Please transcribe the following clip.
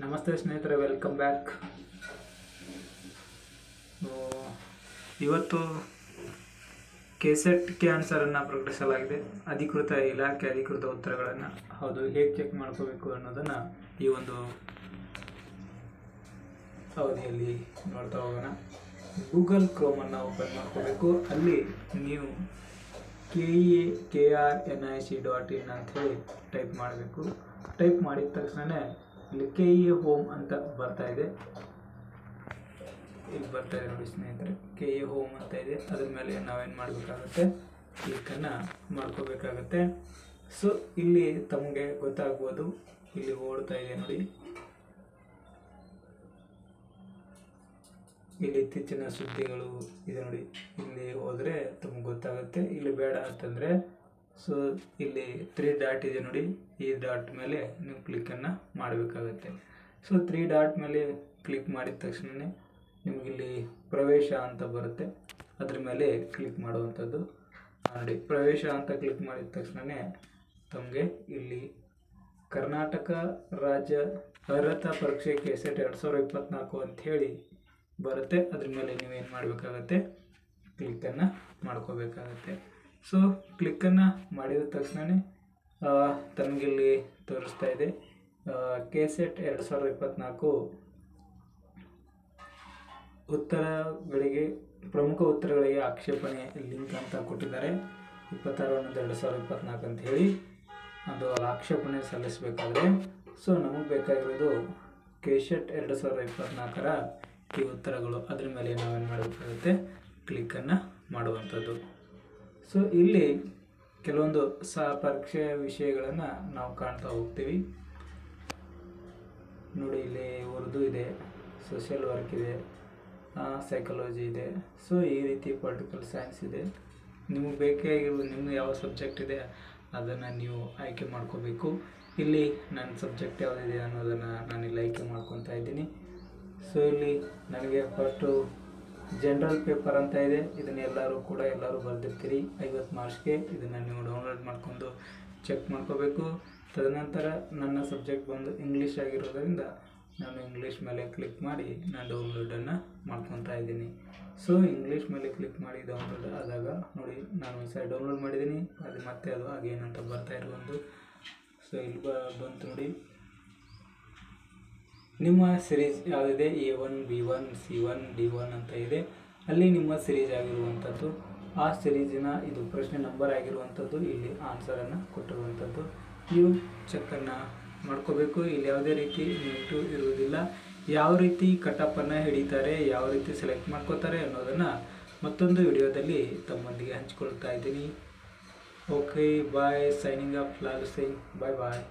ನಮಸ್ತೆ ಸ್ನೇಹಿತರೆ, welcome back. ಇವತ್ತು ಕೆಸೆಟ್ಗೆ ಆನ್ಸರನ್ನು ಪ್ರಕಟಿಸಲಾಗಿದೆ. ಅಧಿಕೃತ ಇಲಾಖೆ ಅಧಿಕೃತ ಉತ್ತರಗಳನ್ನು ಹೌದು ಹೇಗೆ ಚೆಕ್ ಮಾಡ್ಕೋಬೇಕು ಅನ್ನೋದನ್ನು ಈ ಒಂದು ಅವಧಿಯಲ್ಲಿ ನೋಡ್ತಾ ಹೋಗೋಣ. ಗೂಗಲ್ ಕ್ರೋಮನ್ನು ಓಪನ್ ಮಾಡ್ಕೋಬೇಕು. ಅಲ್ಲಿ ನೀವು KEARNIC.in ಅಂಥೇಳಿ ಟೈಪ್ ಮಾಡಬೇಕು. ಟೈಪ್ ಮಾಡಿದ ತಕ್ಷಣ ಇಲ್ಲಿ KEA ಹೋಮ್ ಅಂತ ಬರ್ತಾ ಇದೆ. ಇಲ್ಲಿ ಬರ್ತಾ ಇದೆ ನೋಡಿ ಸ್ನೇಹಿತರೆ, KEA ಹೋಮ್ ಅಂತ ಇದೆ. ಅದ್ರ ಮೇಲೆ ನಾವೇನು ಮಾಡಬೇಕಾಗುತ್ತೆ, ಕ್ಲಿಕ್ಕನ್ನು ಮಾಡ್ಕೋಬೇಕಾಗತ್ತೆ. ಸೊ ಇಲ್ಲಿ ತಮಗೆ ಗೊತ್ತಾಗ್ಬೋದು, ಇಲ್ಲಿ ಓಡ್ತಾ ಇದೆ ನೋಡಿ, ಇಲ್ಲಿ ಇತ್ತೀಚಿನ ಸುದ್ದಿಗಳು ಇದೆ ನೋಡಿ. ಇಲ್ಲಿ ಹೋದರೆ ತಮಗೆ ಗೊತ್ತಾಗುತ್ತೆ. ಇಲ್ಲಿ ಬೇಡ ಅಂತಂದರೆ ಸೊ ಇಲ್ಲಿ 3 ಡಾಟ್ ಇದೆ ನೋಡಿ, ಈ ಡಾಟ್ ಮೇಲೆ ನೀವು ಕ್ಲಿಕ್ಕನ್ನು ಮಾಡಬೇಕಾಗತ್ತೆ. ಸೊ 3 ಡಾಟ್ ಮೇಲೆ ಕ್ಲಿಕ್ ಮಾಡಿದ ತಕ್ಷಣ ನಿಮಗಿಲ್ಲಿ ಪ್ರವೇಶ ಅಂತ ಬರುತ್ತೆ. ಅದ್ರ ಮೇಲೆ ಕ್ಲಿಕ್ ಮಾಡುವಂಥದ್ದು ನೋಡಿ. ಪ್ರವೇಶ ಅಂತ ಕ್ಲಿಕ್ ಮಾಡಿದ ತಕ್ಷಣ ತಮಗೆ ಇಲ್ಲಿ ಕರ್ನಾಟಕ ರಾಜ್ಯ ಅರ್ಹತಾ ಪರೀಕ್ಷೆ ಕೆಸೆಟ್ 2024 ಅಂಥೇಳಿ ಬರುತ್ತೆ. ಅದ್ರ ಮೇಲೆ ನೀವೇನು ಮಾಡಬೇಕಾಗತ್ತೆ, ಕ್ಲಿಕ್ಕನ್ನು ಮಾಡ್ಕೋಬೇಕಾಗತ್ತೆ. ಸೊ ಕ್ಲಿಕ್ಕನ್ನು ಮಾಡಿದ ತಕ್ಷಣ ತಮಗಿಲ್ಲಿ ತೋರಿಸ್ತಾ ಇದೆ ಕೆಸೆಟ್ 2024 ಉತ್ತರಗಳಿಗೆ ಪ್ರಮುಖ ಉತ್ತರಗಳಿಗೆ ಆಕ್ಷೇಪಣೆ ಲಿಂಕ್ ಅಂತ ಕೊಟ್ಟಿದ್ದಾರೆ. 26/11/2024 ಅಂತ ಹೇಳಿ ಅದು ಆಕ್ಷೇಪಣೆ ಸಲ್ಲಿಸಬೇಕಾದ್ರೆ ಸೊ ನಮಗೆ ಬೇಕಾಗಿರೋದು ಕೆಸೆಟ್ 2024ರ ಈ ಉತ್ತರಗಳು. ಅದ್ರ ಮೇಲೆ ನಾವೇನು ಮಾಡಬೇಕಾಗುತ್ತೆ, ಕ್ಲಿಕ್ಕನ್ನು ಮಾಡುವಂಥದ್ದು. ಸೊ ಇಲ್ಲಿ ಕೆಲವೊಂದು ಪರೀಕ್ಷೆಯ ವಿಷಯಗಳನ್ನು ನಾವು ಕಾಣ್ತಾ ಹೋಗ್ತೀವಿ ನೋಡಿ. ಇಲ್ಲಿ ಉರ್ದು ಇದೆ, ಸೋಷಿಯಲ್ ವರ್ಕ್ ಇದೆ, ಸೈಕಾಲಜಿ ಇದೆ. ಸೊ ಈ ರೀತಿ ಪೊಲಿಟಿಕಲ್ ಸೈನ್ಸ್ ಇದೆ. ನಿಮಗೆ ಬೇಕಾಗಿರುವ ನಿಮ್ಗೆ ಯಾವ ಸಬ್ಜೆಕ್ಟ್ ಇದೆ ಅದನ್ನು ನೀವು ಆಯ್ಕೆ ಮಾಡ್ಕೋಬೇಕು. ಇಲ್ಲಿ ನನ್ನ ಸಬ್ಜೆಕ್ಟ್ ಯಾವುದಿದೆ ಅನ್ನೋದನ್ನು ನಾನಿಲ್ಲಿ ಆಯ್ಕೆ ಮಾಡ್ಕೊತಾ ಇದ್ದೀನಿ. ಸೊ ಇಲ್ಲಿ ನನಗೆ ಫಸ್ಟು ಜನರಲ್ ಪೇಪರ್ ಅಂತ ಇದೆ. ಇದನ್ನು ಎಲ್ಲರೂ ಬರೆದಿರ್ತೀರಿ 50 ಮಾರ್ಕ್ಸ್ಗೆ. ಇದನ್ನು ನೀವು ಡೌನ್ಲೋಡ್ ಮಾಡ್ಕೊಂಡು ಚೆಕ್ ಮಾಡ್ಕೋಬೇಕು. ತದನಂತರ ನನ್ನ ಸಬ್ಜೆಕ್ಟ್ ಬಂದು ಇಂಗ್ಲೀಷ್ ಆಗಿರೋದ್ರಿಂದ ನಾನು ಇಂಗ್ಲೀಷ್ ಮೇಲೆ ಕ್ಲಿಕ್ ಮಾಡಿ ನಾನು ಡೌನ್ಲೋಡನ್ನು ಮಾಡ್ಕೊತಾ ಇದ್ದೀನಿ. ಸೊ ಇಂಗ್ಲೀಷ್ ಮೇಲೆ ಕ್ಲಿಕ್ ಮಾಡಿ ಡೌನ್ಲೋಡ್ ಆದಾಗ ನೋಡಿ, ನಾನು ಒಂದು ಸರಿ ಡೌನ್ಲೋಡ್ ಮಾಡಿದ್ದೀನಿ. ಅದು ಮತ್ತೆ ಅದು ಹಾಗೇನಂತ ಬರ್ತಾ ಇರುವುದು. ಸೊ ಇಲ್ಲಿ ಬಂತು ನೋಡಿ, ನಿಮ್ಮ ಸಿರೀಸ್ ಯಾವುದಿದೆ A1 B1 C1 D1 ಅಂತ ಇದೆ. ಅಲ್ಲಿ ನಿಮ್ಮ ಸಿರೀಸ್ ಆಗಿರುವಂಥದ್ದು, ಆ ಸಿರೀಸಿನ ಇದು ಪ್ರಶ್ನೆ ನಂಬರ್ ಆಗಿರುವಂಥದ್ದು, ಇಲ್ಲಿ ಆನ್ಸರನ್ನು ಕೊಟ್ಟಿರುವಂಥದ್ದು ನೀವು ಚೆಕ್ಕನ್ನು ಮಾಡ್ಕೋಬೇಕು. ಇಲ್ಲಿ ಯಾವುದೇ ರೀತಿ ನೆಗೆಟಿವ್ ಇರುವುದಿಲ್ಲ. ಯಾವ ರೀತಿ ಕಟಪ್ಪನ್ನು ಹಿಡಿತಾರೆ, ಯಾವ ರೀತಿ ಸೆಲೆಕ್ಟ್ ಮಾಡ್ಕೋತಾರೆ ಅನ್ನೋದನ್ನು ಮತ್ತೊಂದು ವಿಡಿಯೋದಲ್ಲಿ ತಮ್ಮೊಂದಿಗೆ ಹಂಚಿಕೊಳ್ತಾ ಇದ್ದೀನಿ. Okay, bye. Signing off Lalu Singh. Bye ಬಾಯ್.